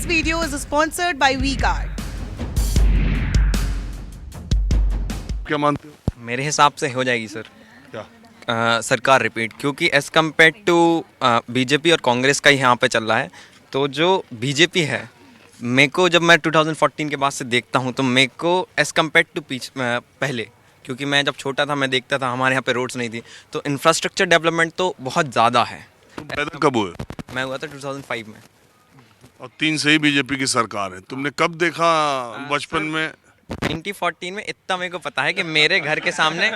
This video is sponsored by V-Guard. क्या मानते हो? मेरे हिसाब से हो जाएगी सर। क्या सरकार रिपीट, क्योंकि एज़ कम्पेयर टू बीजेपी और कांग्रेस का ही यहाँ पे चल रहा है। तो जो बीजेपी है, मेरे को जब मैं 2014 के बाद से देखता हूँ तो मेरे को एज़ कम्पेयर टू पहले, क्योंकि मैं जब छोटा था मैं देखता था हमारे यहाँ पे रोड्स नहीं थी, तो इंफ्रास्ट्रक्चर डेवलपमेंट तो बहुत ज़्यादा है। तुम पैदा कब हुए? मैं हुआ था 2005 में। और 3 से ही बीजेपी की सरकार है। तुमने कब देखा बचपन में? 2014 में इतना मेरे को पता है कि मेरे घर के सामने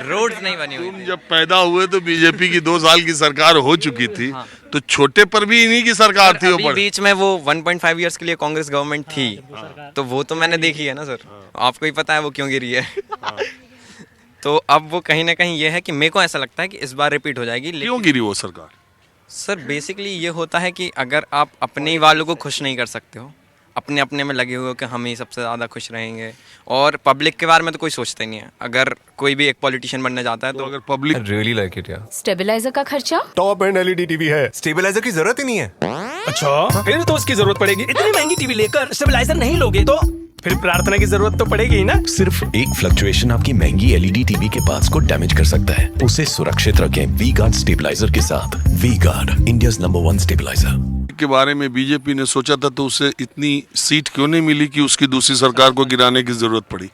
रोड्स नहीं बनी हुई तुम थी। जब पैदा हुए तो बीजेपी की 2 साल की सरकार हो चुकी थी। तो छोटे पर भी इन्हीं की सरकार थी। अभी ऊपर बीच में वो 1.5 इयर्स के लिए कांग्रेस गवर्नमेंट थी, तो वो तो मैंने देखी है ना सर। आपको ही पता है वो क्यों गिरी है। तो अब वो कहीं ना कहीं ये है कि मेरे को ऐसा लगता है कि इस बार रिपीट हो जाएगी। क्यों गिरी वो सरकार? सर बेसिकली ये होता है कि अगर आप अपने ही वालों को खुश नहीं कर सकते हो, अपने अपने में लगे हुए हो कि हम ही सबसे ज़्यादा खुश रहेंगे, और पब्लिक के बारे में तो कोई सोचता ही नहीं है। अगर कोई भी एक पॉलिटिशियन बनने जाता है तो तो अगर पब्लिक रियली लाइक इट यार। स्टेबलाइजर का खर्चा टॉप एंड एलईडी टीवी है, स्टेबलाइजर की जरूरत ही नहीं है। अच्छा फिर तो उसकी जरूरत पड़ेगी। इतनी महंगी टीवी लेकर स्टेबलाइजर नहीं लोगे तो फिर प्रार्थना की जरूरत तो पड़ेगी ही ना। सिर्फ एक फ्लक्चुएशन आपकी महंगी एलईडी टीवी के पार्ट्स को डैमेज कर सकता है। उसे सुरक्षित रखें V-Guard स्टेबलाइजर के साथ। V-Guard, India's number 1 stabiliser. के बारे में बीजेपी ने सोचा था तो उसे इतनी सीट क्यों नहीं मिली कि उसकी दूसरी सरकार को गिराने की जरूरत पड़ी?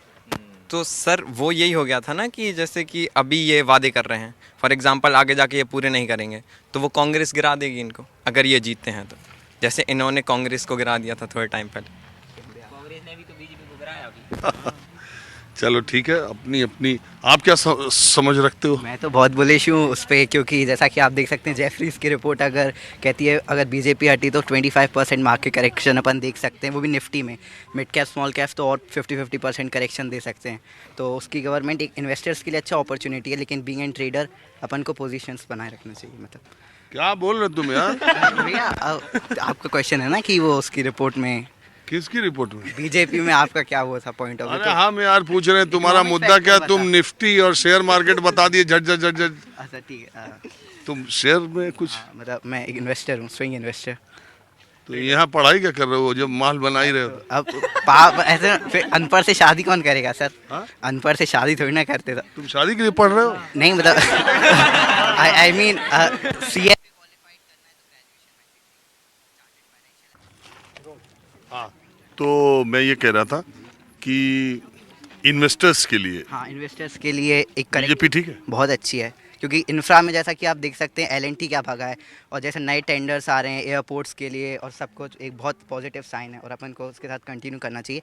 तो सर वो यही हो गया था ना कि जैसे कि अभी ये वादे कर रहे हैं, फॉर एग्जांपल आगे जाके ये पूरे नहीं करेंगे तो वो कांग्रेस गिरा देगी इनको, अगर ये जीतते हैं तो। जैसे इन्होंने कांग्रेस को गिरा दिया था थोड़े टाइम पहले। चलो ठीक है, अपनी अपनी। आप क्या समझ रखते हो? मैं तो बहुत बुलिश हूँ उस पर, क्योंकि जैसा कि आप देख सकते हैं जेफरीज की रिपोर्ट अगर कहती है अगर बीजेपी हटी तो 25% मार्केट करेक्शन अपन देख सकते हैं, वो भी निफ्टी में। मिड कैप स्मॉल कैप तो और 50% करेक्शन दे सकते हैं। तो उसकी गवर्नमेंट एक इन्वेस्टर्स के लिए अच्छा अपॉर्चुनिटी है, लेकिन बीइंग एंड ट्रेडर अपन को पोजीशंस बनाए रखना चाहिए। मतलब क्या बोल रहे तुम यार? भैया आपका क्वेश्चन है ना कि वो उसकी रिपोर्ट में, किसकी रिपोर्ट में? बीजेपी में आपका क्या वो था पॉइंट ऑफ अरे हम यार पूछ रहे हैं तुम्हारा मुद्दा क्या? तुम निफ्टी और शेयर मार्केट बता दिए झट झट झट झट। अच्छा ठीक है। तुम शेयर में कुछ? मतलब मैं एक इन्वेस्टर हूँ, स्विंग इन्वेस्टर। तो यहाँ पढ़ाई क्या कर रहे हो जब माल बना ही रहे हो? अब पाप ऐसे फिर अनपढ़ से शादी कौन करेगा सर? अनपढ़ से शादी थोड़ी ना करते। तुम शादी के लिए पढ़ रहे हो? नहीं मतलब आई मीन सीए। हाँ, तो मैं ये कह रहा था कि इन्वेस्टर्स के लिए हाँ, इन्वेस्टर्स के लिए एक बीजेपी ठीक है, बहुत अच्छी है, क्योंकि इंफ्रा में जैसा कि आप देख सकते हैं L&T क्या भागा है, और जैसे नए टेंडर्स आ रहे हैं एयरपोर्ट्स के लिए और सब कुछ, एक बहुत पॉजिटिव साइन है और अपन को उसके साथ कंटिन्यू करना चाहिए।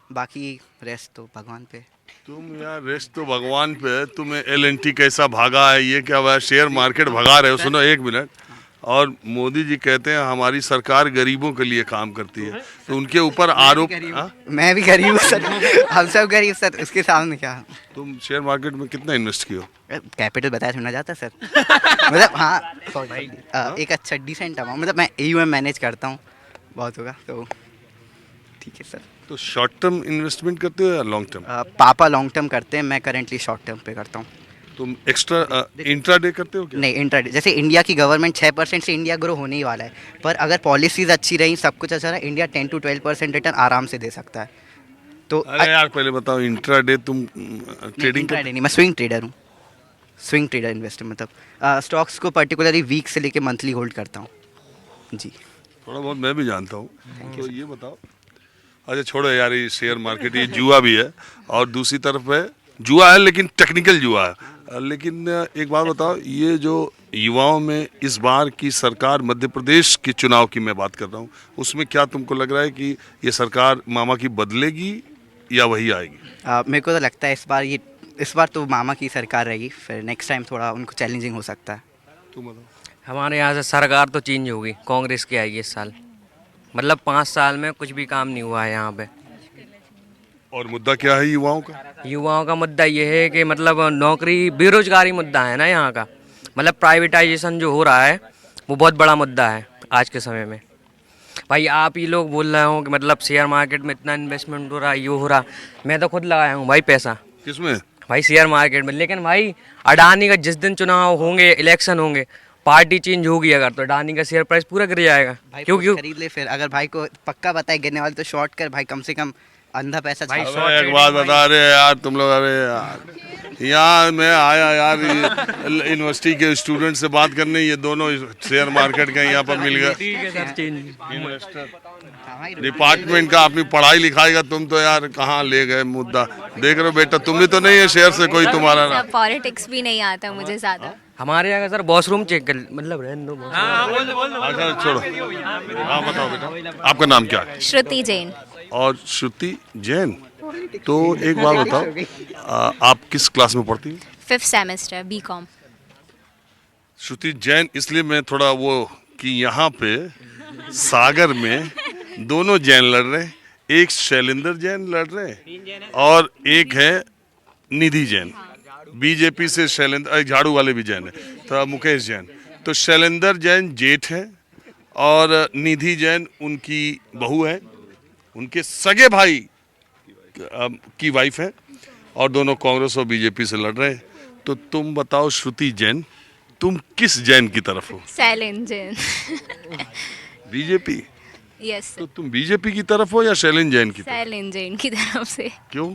बाकी रेस्ट तो भगवान पे। तुम यार रेस्ट तो भगवान पे है। तुम्हें L&T कैसा भागा है, ये क्या हुआ? शेयर मार्केट भगा रहे हो? सुनो एक मिनट। और मोदी जी कहते हैं हमारी सरकार गरीबों के लिए काम करती है, तो उनके ऊपर आरोप। मैं भी गरीब हूँ सर, हम सब गरीब सर, उसके सामने क्या। तुम शेयर मार्केट में कितना इन्वेस्ट किए हो? कैपिटल बताया सुना जाता सर। मतलब हाँ एक अच्छा डिसेंट अमाउंट, मतलब मैं AUM मैनेज करता हूँ, बहुत होगा तो ठीक है सर। तो शॉर्ट टर्म इन्वेस्टमेंट करते हो या लॉन्ग टर्म? पापा लॉन्ग टर्म करते हैं, मैं करेंटली शॉर्ट टर्म पे करता हूँ। तुम एक्स्ट्रा इंट्राडे करते हो क्या? नहीं, इंट्राडे जैसे इंडिया की गवर्नमेंट 6% से इंडिया ग्रो होने ही वाला है, पर अगर पॉलिसीज अच्छी रही, सब कुछ अच्छा रहा, इंडिया 10 to 12% रिटर्न आराम से दे सकता है। तो अरे यार पहले बताओ, इंट्राडे तुम ट्रेडिंग? इंट्राडे नहीं, मैं स्विंग ट्रेडर हूँ। स्विंग ट्रेडर इन्वेस्टर मतलब स्टॉक्स को पर्टिकुलरली वीक से लेके मंथली होल्ड करता हूँ जी। थोड़ा बहुत मैं भी जानता हूँ। तो ये बताओ, अच्छा छोड़ो यार ये शेयर मार्केट, ये जुआ भी है, और दूसरी तरफ है जुआ है लेकिन टेक्निकल जुआ है। लेकिन एक बात बताओ, ये जो युवाओं में इस बार की सरकार, मध्य प्रदेश के चुनाव की मैं बात कर रहा हूँ, उसमें क्या तुमको लग रहा है कि ये सरकार मामा की बदलेगी या वही आएगी? मेरे को तो लगता है इस बार तो मामा की सरकार रहेगी, फिर नेक्स्ट टाइम थोड़ा उनको चैलेंजिंग हो सकता है। तुम बताओ। हमारे यहाँ से सरकार तो चेंज होगी, कांग्रेस की आएगी इस साल। मतलब 5 साल में कुछ भी काम नहीं हुआ है यहाँ पे। और मुद्दा क्या है युवाओं का? युवाओं का मुद्दा ये है कि मतलब नौकरी, बेरोजगारी मुद्दा है ना यहाँ का। मतलब प्राइवेटाइजेशन जो हो रहा है वो बहुत बड़ा मुद्दा है आज के समय में। भाई आप ही लोग बोल रहे हो कि मतलब शेयर मार्केट में इतना इन्वेस्टमेंट हो रहा है, ये हो रहा, मैं तो खुद लगाया हूँ भाई पैसा। किसमें? भाई शेयर मार्केट में। लेकिन भाई अडानी का जिस दिन चुनाव होंगे, इलेक्शन होंगे, पार्टी चेंज होगी अगर तो अडानी का शेयर प्राइस पूरा गिर जाएगा। भाई क्योंकि खरीद ले फिर, अगर भाई को पक्का पता है गिरने वाले तो शॉर्ट कर भाई, कम से कम अंधा पैसा भाई छाप। अबे एक बात बता रहे यार तुम लोग, अरे यार यहाँ मैं आया यार यूनिवर्सिटी के स्टूडेंट से बात करने, ये दोनों शेयर मार्केट का यहाँ पर मिल गया इन्वेस्टर डिपार्टमेंट का, अपनी पढ़ाई लिखाई का तुम तो यार कहाँ ले गए मुद्दा। देख रहे हो बेटा, तुम भी तो नहीं है शेयर से कोई तुम्हारा ना। पॉलिटिक्स भी नहीं आता मुझे ज़्यादा। हमारे यहाँ का सर वॉशरूम चेक कर, मतलब रहने दो। अच्छा छोड़ो, हाँ बताओ बेटा आपका नाम क्या है? श्रुति जैन। और श्रुति जैन, तो एक बात बताओ आप किस क्लास में पढ़ती हैं? 5th semester BCom. श्रुति जैन, इसलिए मैं थोड़ा वो कि यहाँ पे सागर में दोनों जैन लड़ रहे हैं, एक शैलेंद्र जैन लड़ रहे हैं और एक है निधि जैन। बीजेपी से शैलेंद्र, झाड़ू वाले भी जैन है, तो मुकेश जैन। तो शैलेंद्र जैन जेठ है और निधि जैन उनकी बहू है, उनके सगे भाई की वाइफ है, और दोनों कांग्रेस और बीजेपी से लड़ रहे हैं। तो तुम बताओ श्रुति जैन, तुम किस जैन की तरफ हो? शैलेंद्र जैन। बीजेपी? यस। तो तुम बीजेपी की तरफ हो या शैलेंद्र जैन की तरफ? शैलेंद्र जैन की तरफ से। क्यों?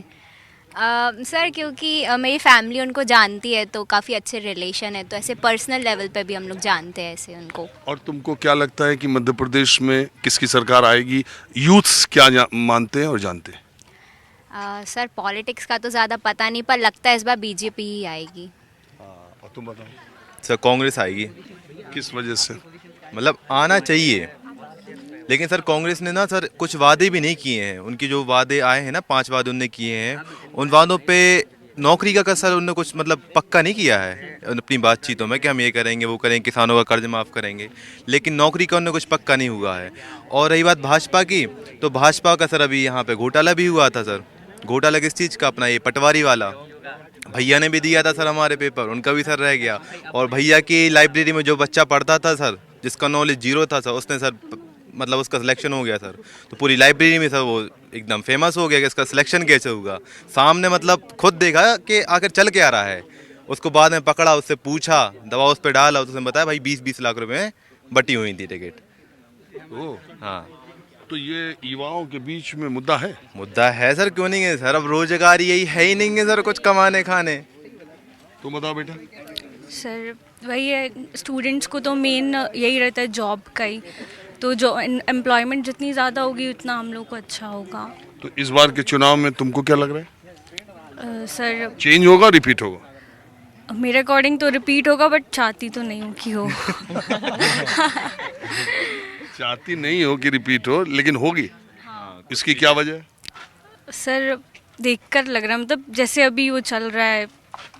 सर क्योंकि मेरी फैमिली उनको जानती है, तो काफ़ी अच्छे रिलेशन है, तो ऐसे पर्सनल लेवल पे भी हम लोग जानते हैं ऐसे उनको। और तुमको क्या लगता है कि मध्य प्रदेश में किसकी सरकार आएगी? यूथ्स क्या मानते हैं और जानते हैं? सर पॉलिटिक्स का तो ज़्यादा पता नहीं, पर लगता है इस बार बीजेपी ही आएगी। और तुम बताओ सर कांग्रेस आएगी। किस वजह से? मतलब आना चाहिए, लेकिन सर कांग्रेस ने ना सर कुछ वादे भी नहीं किए हैं। उनकी जो वादे आए हैं ना, 5 वादे उनने किए हैं, उन वादों पे नौकरी का सर उन्होंने कुछ मतलब पक्का नहीं किया है अपनी बातचीतों में कि हम ये करेंगे वो करेंगे, किसानों का कर्ज माफ़ करेंगे, लेकिन नौकरी का उन्होंने कुछ पक्का नहीं हुआ है। और रही बात भाजपा की, तो भाजपा का सर अभी यहाँ पे घोटाला भी हुआ था सर। घोटाला किस चीज़ का? अपना ये पटवारी वाला। भैया ने भी दिया था सर हमारे पेपर, उनका भी सर रह गया। और भैया की लाइब्रेरी में जो बच्चा पढ़ता था सर, जिसका नॉलेज 0 था सर, उसने सर मतलब उसका सिलेक्शन हो गया सर। तो पूरी लाइब्रेरी में सर वो एकदम फेमस हो गया कि इसका सिलेक्शन कैसे होगा। सामने मतलब खुद देखा कि आखिर चल के आ रहा है। उसको बाद में पकड़ा, उससे पूछा, दबाव उस पर डाला, उसने बताया भाई 20-20 लाख रुपए में बटी हुई थी टिकट। हाँ, तो ये युवाओं के बीच में मुद्दा है? मुद्दा है सर, क्यों नहीं है सर। अब रोजगार यही है ही नहीं है सर, कुछ कमाने खाने। तुम बताओ बेटा। सर वही है, स्टूडेंट्स को तो मेन यही रहता है जॉब का ही, तो जो एम्प्लॉयमेंट जितनी ज़्यादा होगी उतना हम लोग को अच्छा होगा। तो इस बार के चुनाव में तुमको क्या लग रहा है? सर चेंज होगा, रिपीट होगा? मेरे अकॉर्डिंग तो रिपीट होगा, बट चाहती तो नहीं हूँ कि हो। चाहती नहीं हो कि रिपीट हो, लेकिन होगी। हाँ। इसकी क्या वजह है? सर देखकर लग रहा है, मतलब जैसे अभी वो चल रहा है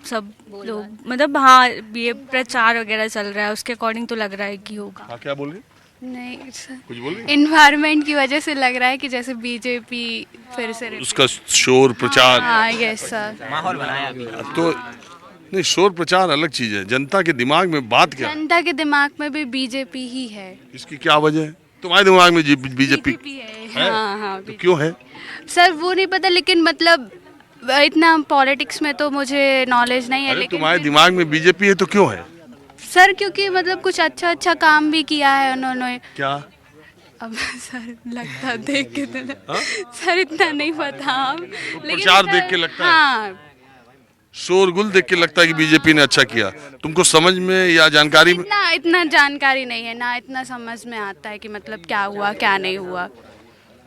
सब लोग, मतलब हाँ ये प्रचार वगैरह चल रहा है, उसके अकॉर्डिंग तो लग रहा है कि होगा। हाँ, क्या बोल रही? नहीं सर, कुछ बोल रही? इन्वायरमेंट की वजह से लग रहा है कि जैसे बीजेपी फिर से उसका शोर प्रचार। हाँ यस सर। माहौल बनाया अभी। तो नहीं, शोर प्रचार अलग चीज है, जनता के दिमाग में बात क्या है? जनता के दिमाग में भी बीजेपी ही है। इसकी क्या वजह है? तुम्हारे दिमाग में बीजेपी है। हाँ हाँ तो क्यों है? सर वो नहीं पता, लेकिन मतलब इतना पॉलिटिक्स में तो मुझे नॉलेज नहीं है। अरे लेकिन तुम्हारे दिमाग में बीजेपी है तो क्यों है? सर क्योंकि मतलब कुछ अच्छा काम भी किया है उन्होंने। क्या? अब सर लगता देख के तो सर इतना नहीं पता, लेकिन प्रचार देख के लगता है? हाँ, शोरगुल देख के लगता है कि बीजेपी ने अच्छा किया। तुमको समझ में या जानकारी में? इतना जानकारी नहीं है ना, इतना समझ में आता है कि मतलब क्या हुआ क्या नहीं हुआ।